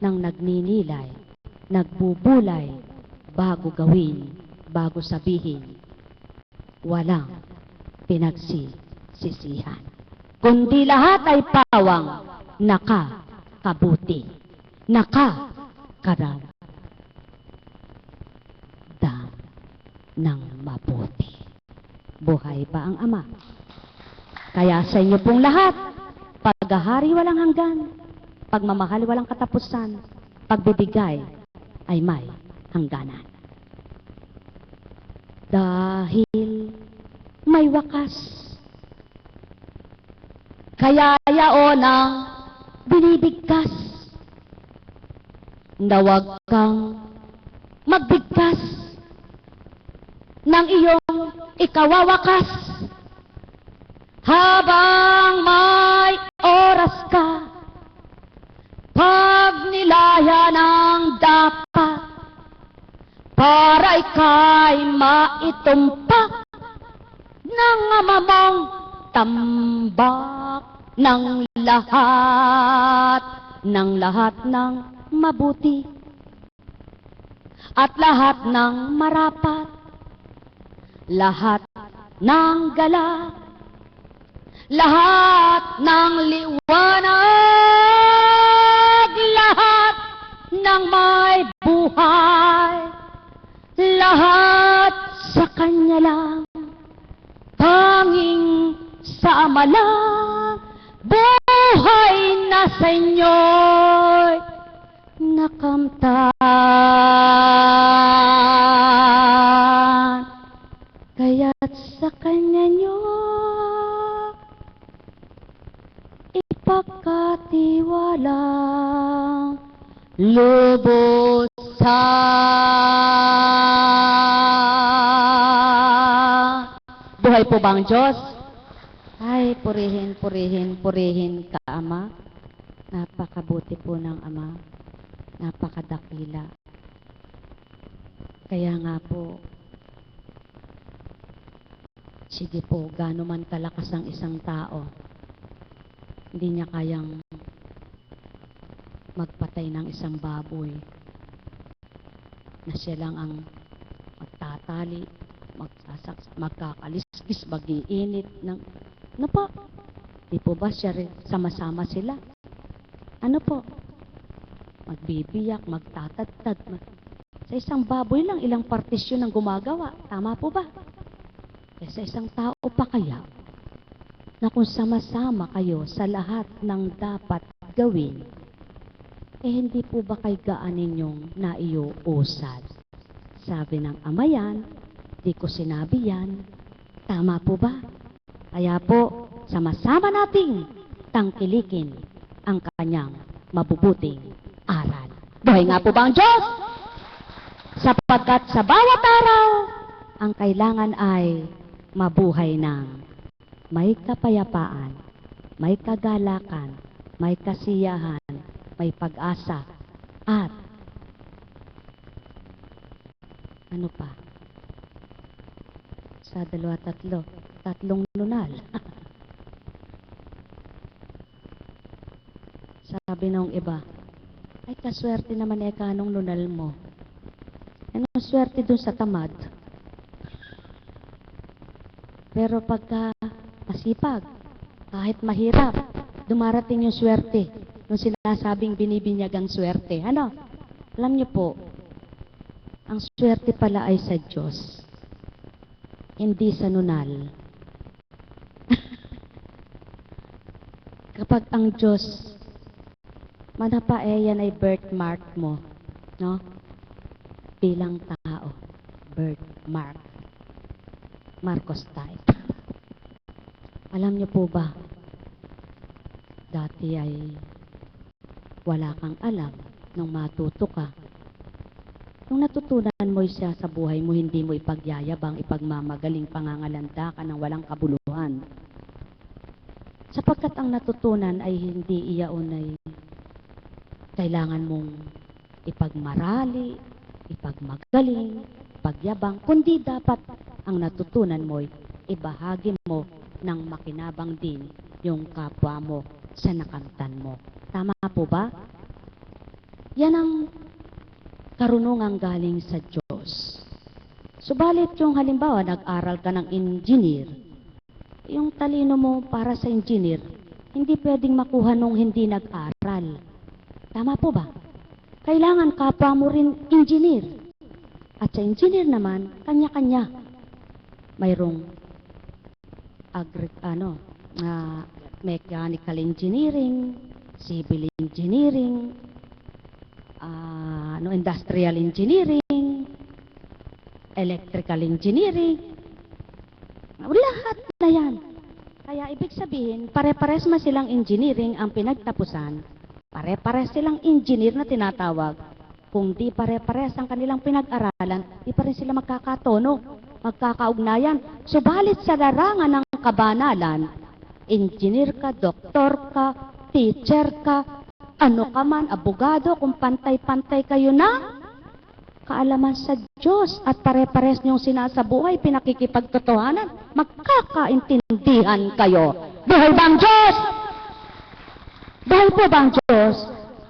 ng nagninilay, nagbubulay, bago gawin, bago sabihin, walang pinagsisisihan. kundi lahat ay pawang nakakabuti, nakakaramdam ng mabuti. Buhay pa ang Ama. Kaya sa inyo pong lahat, paghahari walang hanggan, pagmamahal walang katapusan, pagbibigay ay may hangganan. Dahil may wakas, kaya yaon ang binibigkas, na huwag kang magbigkas ng iyong ikawawakas. Habang may oras ka, pag nilaya ng dapat, para ika'y maitumpak ng Ama mong tambak ng lahat ng mabuti at lahat ng marapat, lahat ng galak, lahat ng liwanag, lahat ng may buhay, lahat sa Kanya lang, tanging sa Ama lang, buhay na sa inyo'y nakamtan. Kaya't sa Kanya nyo ipagkatiwalang lubusan. Buhay po ba ang Diyos? Ay, purihin, purihin, purihin ka, Ama. Napakabuti po ng Ama. Napakadakila. Kaya nga po, sige po, gaano man kalakas ang isang tao, hindi niya kayang magpatay ng isang baboy na siya lang ang magtatali, magkakaliskis, mag-iinit ng... Ano po? Di po ba siya rin, sama-sama sila? Ano po? Magbibiyak, magtatadtad. Sa isang baboy lang, ilang partisyon ang gumagawa. Tama po ba? Eh, sa isang tao pa kaya, na kung sama-sama kayo sa lahat ng dapat gawin, eh hindi po ba kay gaanin yung naiuusad? Sabi ng Ama yan, di ko sinabi yan. Tama po ba? Kaya po, sama-sama nating tangkilikin ang Kanyang mabubuting aral. Buhay nga po ba ang Diyos? Sapagkat sa bawat araw, ang kailangan ay mabuhay ng may kapayapaan, may kagalakan, may kasiyahan, may pag-asa, at ano pa? Sa tatlong lunal. Sabi nung iba, ay kaswerte naman kanong lunal mo. Anong swerte dun sa tamad? Pero pagka masipag, kahit mahirap, dumarating yung swerte. Nung sinasabing binibinyag ang swerte. Ano? Alam niyo po, ang swerte pala ay sa Diyos. Hindi sa nunal. Kapag ang Diyos, manapa yan ay birthmark mo. No? Bilang tao. Birthmark. Marcos type. Alam niyo po ba, dati ay wala kang alam nung matuto ka. Nung natutunan mo siya sa buhay mo, hindi mo ipagyayabang, ipagmamagaling, pangangalanda ka ng walang kabuluhan. Sapagkat ang natutunan ay hindi iyaon ay kailangan mong ipagmarali, ipagmagaling, pagyabang, kundi dapat ang natutunan mo, ibahagi mo ng makinabang din yung kapwa mo sa nakamtan mo. Tama po ba? Yan ang karunungang galing sa Diyos. Subalit yung halimbawa, nag-aral ka ng engineer, yung talino mo para sa engineer, hindi pwedeng makuha nung hindi nag-aral. Tama po ba? Kailangan kapwa mo rin engineer. At sa engineer naman, kanya-kanya. Mayroong mechanical engineering, civil engineering, industrial engineering, electrical engineering. Lahat na yan. Kaya ibig sabihin, pare-pares man silang engineering ang pinagtapusan, pare-pares silang engineer na tinatawag. Kung di pare-pares ang kanilang pinag-aralan, di pa rin sila magkakatono, magkakaugnayan. Subalit sa larangan ng kabanalan, engineer ka, doktor ka, teacher ka, ano ka man, abogado, kung pantay-pantay kayo na, kaalaman sa Diyos at pare-pares niyong sinasabuhay, pinakikipagtotohanan, magkakaintindihan kayo. Buhay ba ang Diyos? Buhay po ba ang Diyos?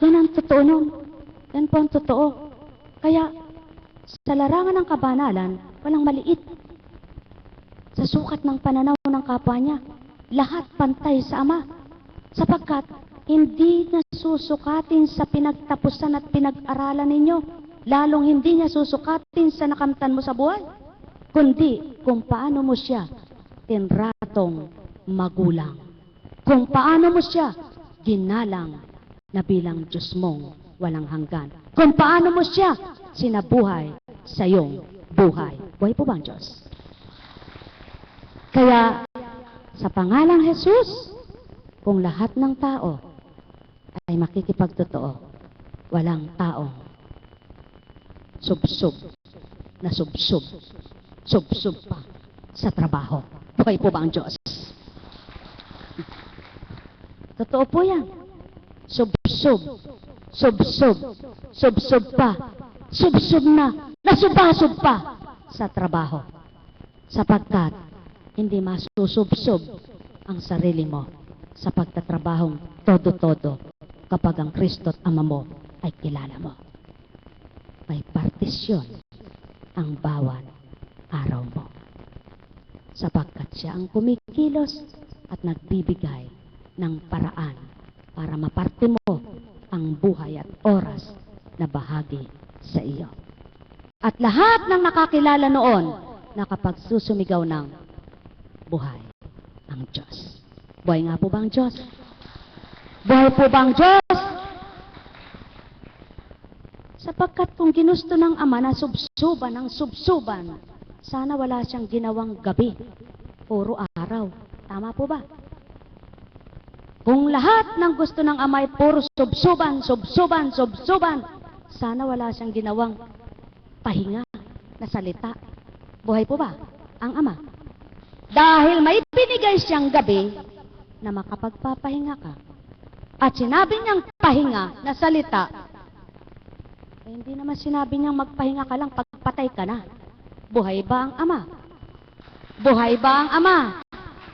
Yan ang totoo nun. Yan po ang totoo. Kaya, sa larangan ng kabanalan, walang maliit. Sa sukat ng pananaw ng kapwa niya, lahat pantay sa Ama. Sapagkat, hindi niya susukatin sa pinagtapusan at pinag-aralan ninyo. Lalong hindi niya susukatin sa nakamtan mo sa buhay. Kundi, kung paano mo siya tinratong magulang. Kung paano mo siya ginalang na bilang Diyos mong walang hanggan. Kung paano mo siya sinabuhay sa iyong buhay. Buhay po ba ang Diyos? Kaya, sa pangalang Jesus, kung lahat ng tao ay makikipagtotoo, walang taong subsub na subsub pa sa trabaho. Buhay po ba ang Diyos? Totoo po yan. Subsub pa, subsub na, nasubasub pa sa trabaho. Sapagkat hindi masusubsob ang sarili mo sa pagtatrabahong todo-todo kapag ang Kristo at Ama mo ay kilala mo. May partisyon ang bawat araw mo. Sapagkat siya ang kumikilos at nagbibigay ng paraan para maparte mo ang buhay at oras na bahagi sa iyo. At lahat ng nakakilala noon, nakapagsusumigaw ng buhay ang Diyos. Buhay nga po ba ang Diyos? Buhay po ba ang Diyos? Sapagkat kung ginusto ng Ama na subsuban ang subsuban, sana wala siyang ginawang gabi, puro araw. Tama po ba? Kung lahat ng gusto ng Ama ay puro subsuban, sana wala siyang ginawang pahinga na salita. Buhay po ba ang Ama? Dahil may binigay siyang gabi na makapagpapahinga ka. At sinabi niyang pahinga na salita, eh, hindi naman sinabi niyang magpahinga ka lang pagpatay ka na. Buhay ba ang Ama? Buhay ba ang Ama?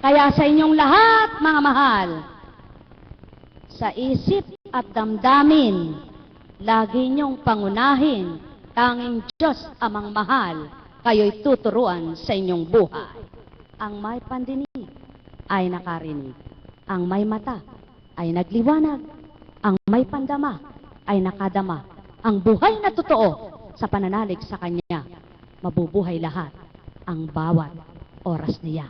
Kaya sa inyong lahat, mga mahal, sa isip at damdamin, lagi niyong pangunahin, tanging Diyos amang mahal, kayo'y tuturuan sa inyong buhay. Ang may pandinig ay nakarinig. Ang may mata ay nagliwanag. Ang may pandama ay nakadama. Ang buhay na totoo sa pananalig sa Kanya, mabubuhay lahat ang bawat oras niya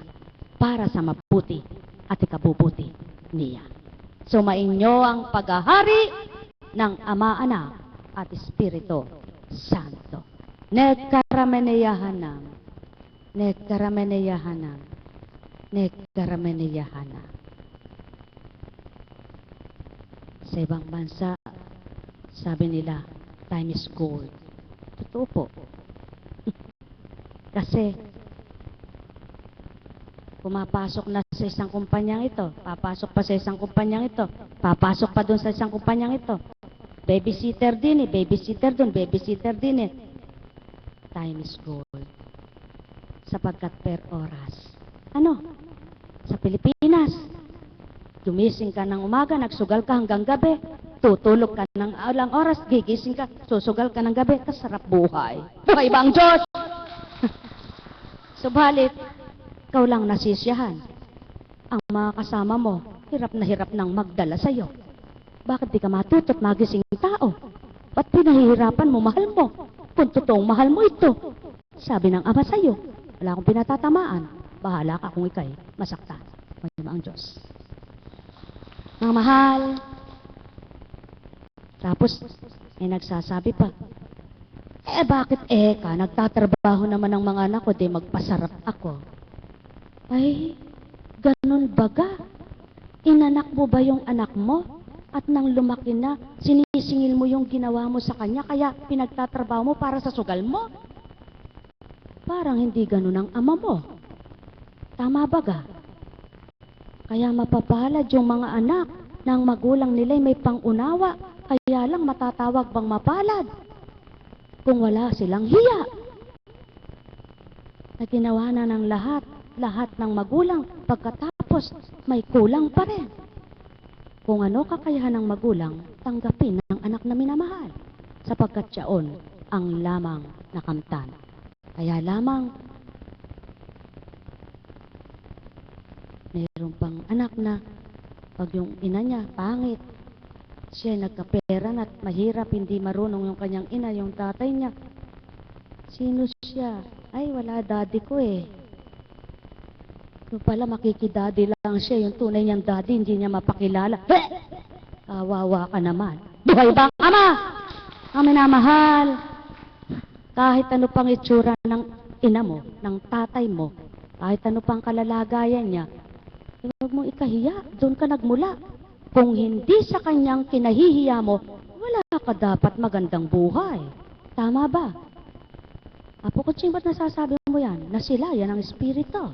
para sa mabuti at ikabubuti niya. Sumainyo ang paghahari ng Ama, Anak at Espiritu Santo. Nagkarameneyahanam. Nagkarameneyahanam. Nagkarameneyahanam. Sa ibang bansa, sabi nila, time is gold. Totoo po. Kasi, pumapasok na sa isang kumpanyang ito, papasok pa sa isang kumpanyang ito, papasok pa doon sa isang kumpanyang ito. Babysitter din babysitter doon, babysitter din Time is gold. Sapagkat per oras. Ano? Sa Pilipinas, gumising ka ng umaga, nagsugal ka hanggang gabi, tutulog ka ng ilang oras, gigising ka, susugal ka ng gabi, kasarap buhay. Buhay ba ang Diyos? Subalit, ikaw lang nasisiyahan. ang mga kasama mo, hirap na hirap nang magdala sa'yo. Bakit di ka matuto't magising tao? Ba't pinahihirapan mo, mahal mo? Kung totoong mahal mo ito. Sabi ng ama sa'yo, wala akong pinatatamaan. Bahala ka kung ikay masaktan. Pagdama ang Diyos. Mga mahal. Tapos, nagsasabi pa, bakit ka? Nagtatrabaho naman ng mga anak ko, di magpasarap ako. Ay, ganun baga? Inanak mo ba yung anak mo? At nang lumaki na, sinisingil mo yung ginawa mo sa kanya, kaya pinagtatrabaho mo para sa sugal mo? Parang hindi ganun ang ama mo. Tama baga? Kaya mapapalad yung mga anak ng magulang nila'y may pangunawa, kaya lang matatawag bang mapalad kung wala silang hiya. Na ginawa na ng lahat ng magulang, pagkatapos may kulang pa rin. Kung ano kakayahan ng magulang, tanggapin ng anak na minamahal, sapagkat siyaon ang lamang nakamtan. Kaya lamang, mayroon pang anak na pag yung ina niya, pangit, siya nagkapera at mahirap, hindi marunong yung kanyang ina, yung tatay niya. Sino siya? Ay, wala, daddy ko eh. Yung pala makikidaddy lang siya, yung tunay niyang daddy, hindi niya mapakilala. Kawawa ka naman. Buhay bang ama? Ang minamahal. Kahit ano pang itsura ng ina mo, ng tatay mo, kahit ano pang kalalagayan niya, huwag mong ikahiya, doon ka nagmula. Kung hindi sa kanyang kinahihiya mo, wala ka dapat magandang buhay. Tama ba? Apo Kutsing, ba't nasasabi mo yan? Na sila, yan ang espiritu.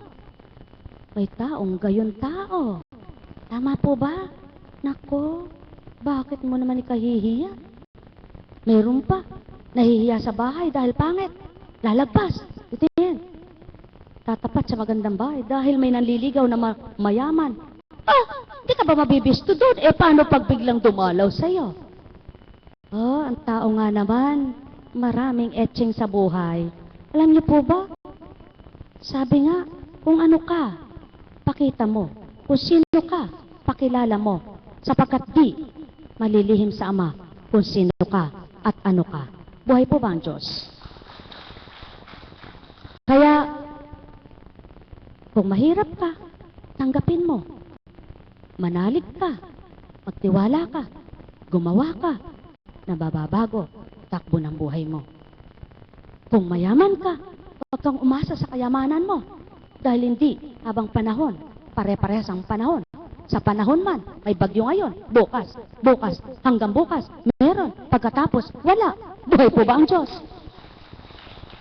May taong gayon tao. Tama po ba? Nako, bakit mo naman ikahihiya? Mayroon pa, nahihiya sa bahay dahil pangit. Lalagpas, ito yan. Tatapat sa magandang bahay dahil may nanliligaw na mayaman. Di ka ba mabibisto doon? Paano pag biglang dumalaw sa'yo? Ang tao nga naman, maraming etching sa buhay. Alam niyo po ba? Sabi nga, kung ano ka, pakita mo. Kung sino ka, pakilala mo. Sapagkat di malilihim sa Ama kung sino ka at ano ka. Buhay po ba ang Diyos? Kaya, kung mahirap ka, tanggapin mo. Manalig ka, magtiwala ka, gumawa ka, nababago takbo ng buhay mo. Kung mayaman ka, huwag kang umasa sa kayamanan mo. Dahil hindi, habang panahon, pare-parehas ang panahon. Sa panahon man, may bagyo ngayon, bukas, hanggang bukas, meron. Pagkatapos, wala. Buhay po ba ang Diyos?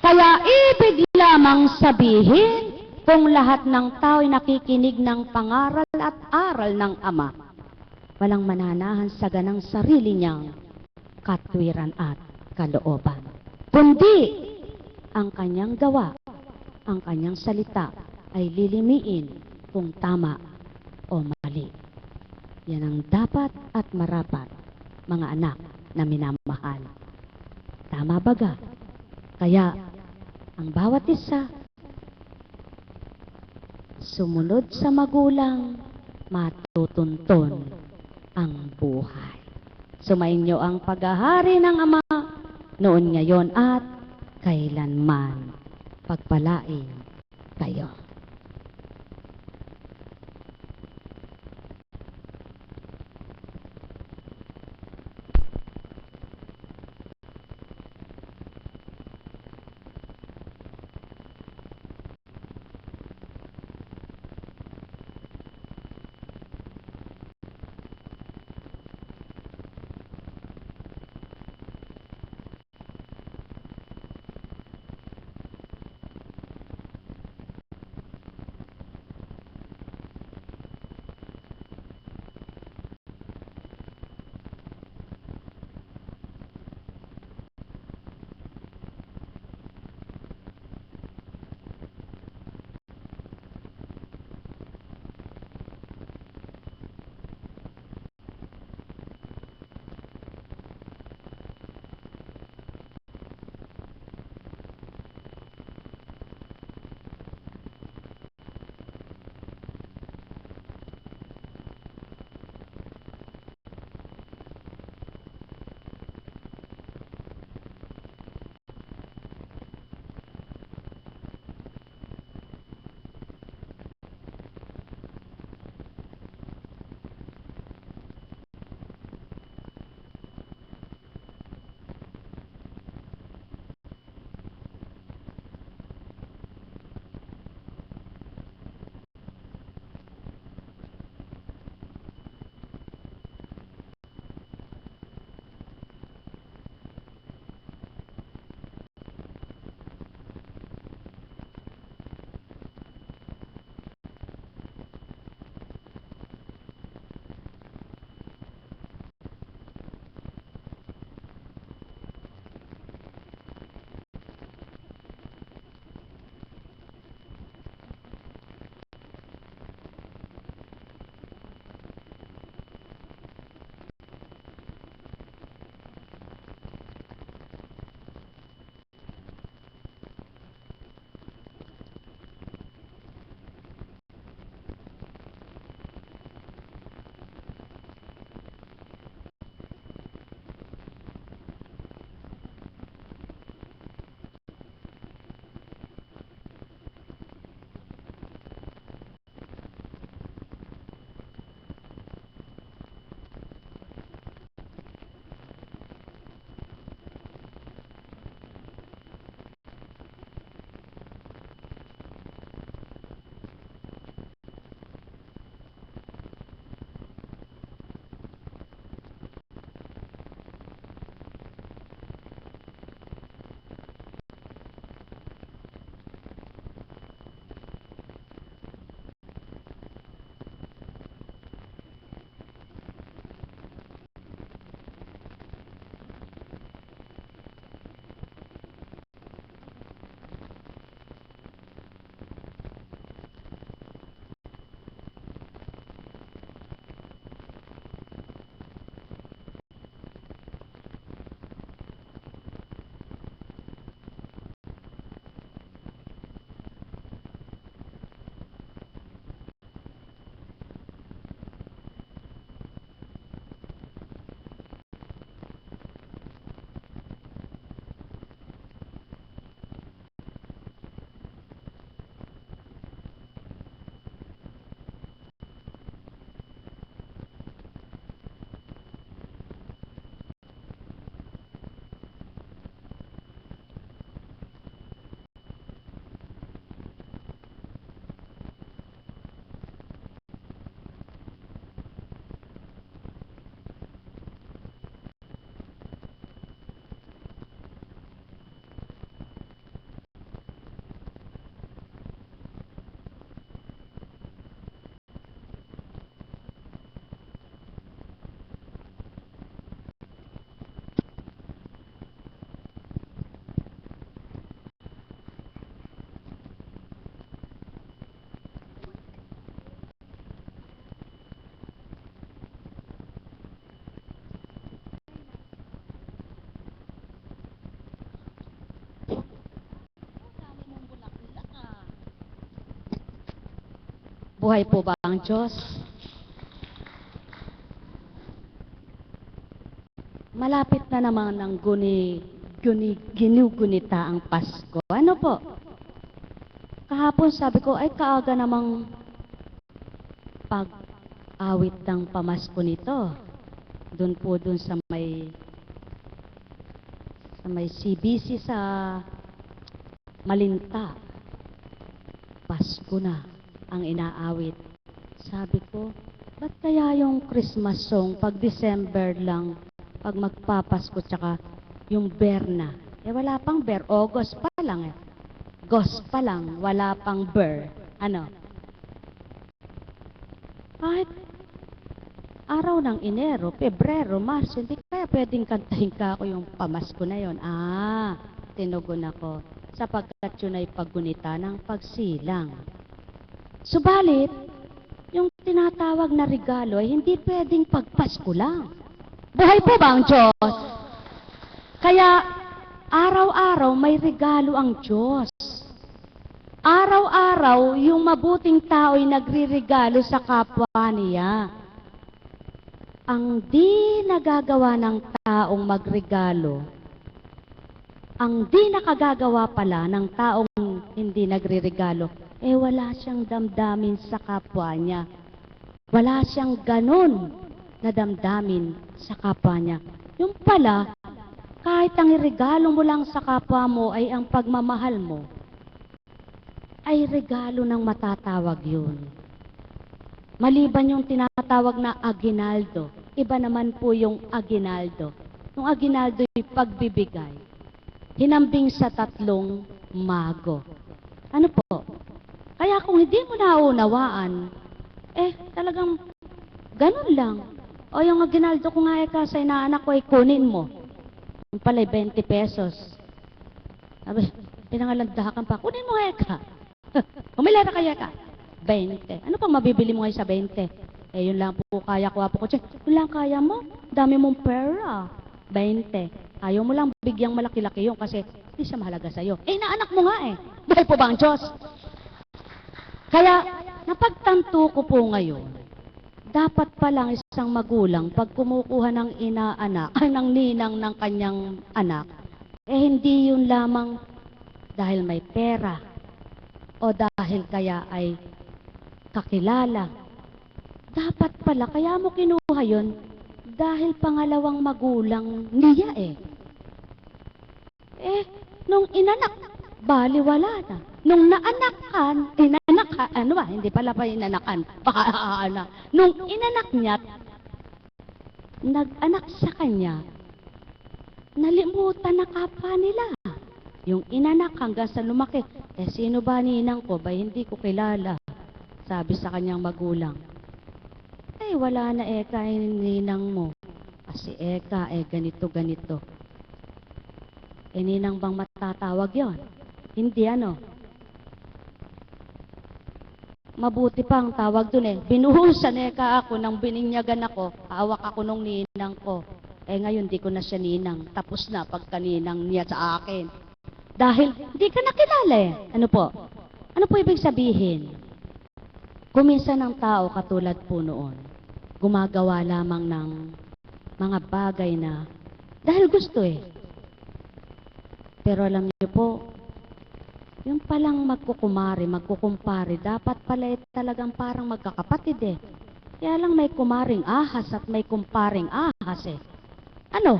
Kaya ibig lamang sabihin, kung lahat ng tao'y nakikinig ng pangaral at aral ng Ama, walang mananahan sa ganang sarili niyang katwiran at kalooban. Kundi, ang kanyang gawa, ang kanyang salita, ay lilimiin kung tama o mali. Yan ang dapat at marapat, mga anak na minamahal. Tama baga? Kaya, ang bawat isa, sumunod sa magulang, matutunton ang buhay. Sumainyo ang paghahari ng Ama, noon, ngayon, at kailanman. Pagpalain kayo. Buhay po ba ang Diyos? Malapit na naman ang ginugunita ang Pasko. Ano po? Kahapon sabi ko, ay kaaga namang pag-awit ng pamasko nito. Doon po sa may CBC sa Malinta. Pasko na ang inaawit. Sabi ko, ba't kaya yung Christmas song pag December lang, pag magpapasko, tsaka yung Berna? Eh wala pang Ber, August pa lang eh. Gos pa lang, wala pang Ber. Ano? Kahit araw ng Enero, Pebrero, Marso, hindi kaya pwedeng kantahin ka ako yung pamasko na yon. Tinugon ako, sapagkat yun ay paggunita ng pagsilang. Subalit, yung tinatawag na regalo ay hindi pwedeng pagpasko lang. Buhay po ba ang Diyos? Kaya, araw-araw may regalo ang Diyos. Araw-araw, yung mabuting tao ay nagriregalo sa kapwa niya. Ang di nagagawa ng taong magregalo, ang di nakagagawa pala ng taong hindi nagriregalo, wala siyang damdamin sa kapwa niya. Wala siyang ganon na damdamin sa kapwa niya. Yung pala, kahit ang iregalo mo lang sa kapwa mo ay ang pagmamahal mo, ay regalo ng matatawag yun. Maliban yung tinatawag na aguinaldo, iba naman po yung aguinaldo. Yung aguinaldo ay pagbibigay, hinambing sa 3 mago. Ano po? Kaya kung hindi mo naunawaan, talagang ganun lang. O yung aguinaldo ko nga sa inaanak ko ay kunin mo. Yung pala'y 20 pesos. Sabi, pinangalandakan pa, kunin mo nga Umilera kaya ka? 20. Ano pang mabibili mo ngayon sa 20? Yun lang po kaya ko po ko. Yun lang kaya mo? Dami mong pera. 20. Ayaw mo lang bigyang malaki-laki yun kasi hindi siya mahalaga sa'yo. Naanak mo nga Buhay po ba ang Diyos? Kaya, napagtanto ko po ngayon, dapat palang isang magulang, pag kumukuha ng ng ninang ng kanyang anak, hindi yun lamang dahil may pera o dahil kaya ay kakilala. Dapat pala, kaya mo kinuha yun dahil pangalawang magulang niya nung inanak, baliwala na. Nung naanakan, hindi pala pa inanakan, baka nung inanak niya, nag-anak sa kanya, nalimutan na kapwa nila. Yung inanak hanggang sa lumaki, sino ba ninang ko? Hindi ko kilala. Sabi sa kanyang magulang, wala na kay ninang mo. Kasi ganito. Ninang bang matatawag yon? Hindi Mabuti pa ang tawag dun binuhusan ako nang bininyagan ako, hawak ako nung ninang ko. Ngayon di ko na siya ninang, tapos na pagkaninang niya sa akin. Dahil di ka nakilala Ano po? Ano po ibig sabihin? Kuminsan ng tao katulad po noon, gumagawa lamang ng mga bagay na dahil gusto Pero alam niyo po, yung palang magkukumpare, dapat pala talagang parang magkakapatid Kaya lang may kumaring ahas at may kumparing ahas Ano?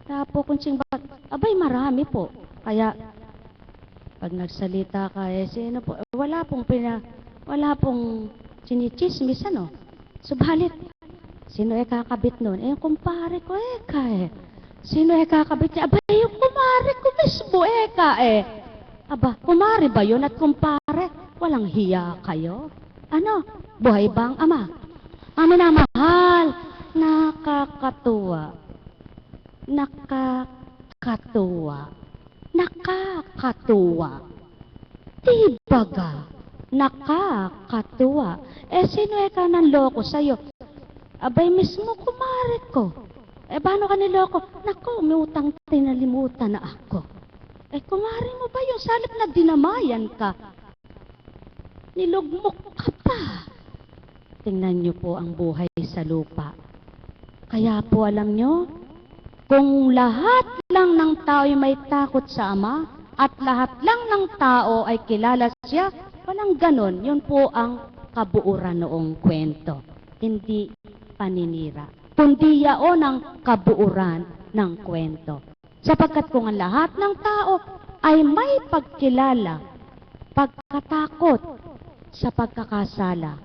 Tapo kunsing abay marami po. Kaya, pag nagsalita ka sino po, wala pong sinichismis Subalit, sino kakabit nun? Yung kumpare ko Sino kakabit niya? Aba, yung kumare ko mismo Aba, kumare ba yun at kumpare? Walang hiya kayo? Ano? Buhay bang ama? Amin na mahal. Nakakatuwa. Tibaga. Nakakatuwa. Sino ka ng loko sa'yo? Abay, mismo kumare ko. Paano ka niloko? Naku, may utang tinalimutan na ako. Kumare mo ba yung salip na dinamayan ka? nilugmok ka pa. Tingnan niyo po ang buhay sa lupa. Kaya po alam niyo, kung lahat lang ng tao ay may takot sa Ama, at lahat lang ng tao ay kilala siya, walang ganon. Yun po ang kabuuran noong kwento. Hindi paninira, kundi yaon ang kabuuran ng kwento. Sapagkat kung ang lahat ng tao ay may pagkilala, pagkatakot sa pagkakasala,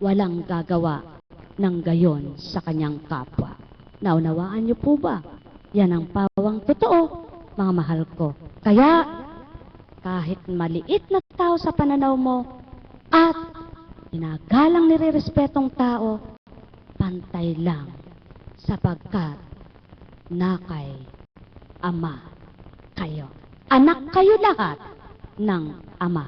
walang gagawa ng gayon sa kanyang kapwa. Naunawaan niyo po ba? Yan ang pawang totoo, mga mahal ko. Kaya, kahit maliit na tao sa pananaw mo, at inagalang nirerespetong tao, pantay lang, sapagkat nakay Ama kayo. Anak kayo lahat ng Ama.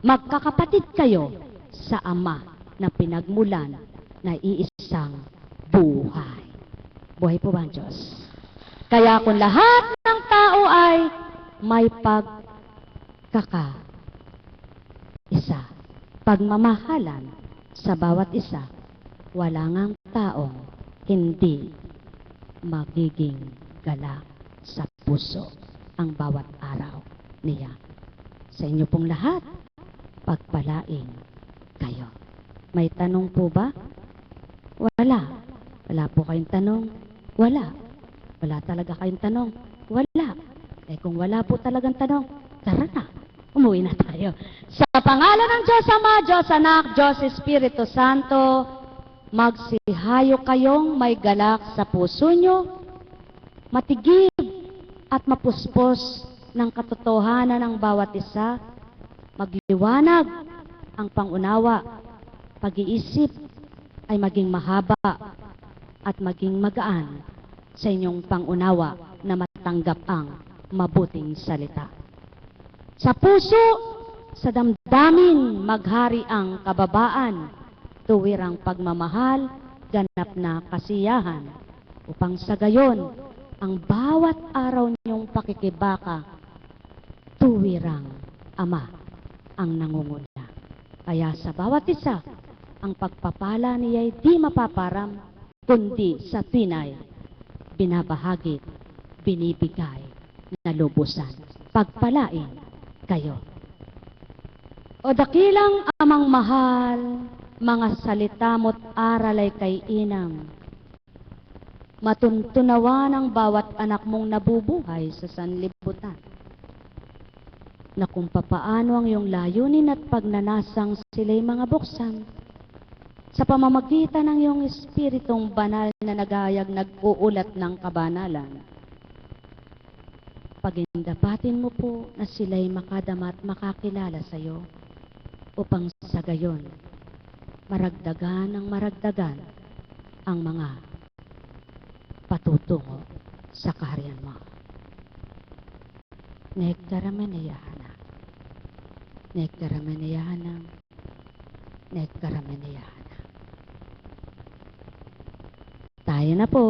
Magkakapatid kayo sa Ama na pinagmulan na iisang buhay. Buhay po ba ang Diyos? Kaya kung lahat ng tao ay may pagkaka-isa, pagmamahalan sa bawat isa, wala ngang taong hindi magiging galak sa puso ang bawat araw niya. Sa inyo pong lahat, pagpalain kayo. May tanong po ba? Wala. Wala po kayong tanong? Wala. Wala talaga kayong tanong? Wala. Eh kung wala po talagang tanong, tara na. Umuwi na tayo. Sa pangalan ng Diyos Ama, Diyos Anak, Diyos Espiritu Santo, magsihayo kayong may galak sa puso nyo, matigib at mapuspos ng katotohanan ng bawat isa, magliwanag ang pangunawa, pag-iisip ay maging mahaba at maging magaan sa inyong pangunawa na matanggap ang mabuting salita. Sa puso, sa damdamin, maghari ang kababaan, tuwirang pagmamahal, ganap na kasiyahan, upang sa gayon, ang bawat araw niyong pakikibaka, tuwirang Ama ang nangunguna. Kaya sa bawat isa, ang pagpapala niya'y di mapaparam, kundi sa tinay, binabahagi, binibigay na lubusan. Pagpalain kayo. O dakilang Amang mahal, mga salita mo't aral ay kay inam. Matuntunawa ng bawat anak mong nabubuhay sa sanlibutan. Na kung papaano ang iyong layunin at pagnanasang sila'y mga buksan sa pamamagitan ng iyong espiritong banal na nagahayag nag-uulat ng kabanalan. Pagindapatin mo po na sila'y makadama at makakilala sa iyo upang sa gayon maragdagan ng maragdagan ang mga patutungo sa kaharian mo. Nektarameneyahana, nektarameneyahana, nektarameneyahana. Tayo na po.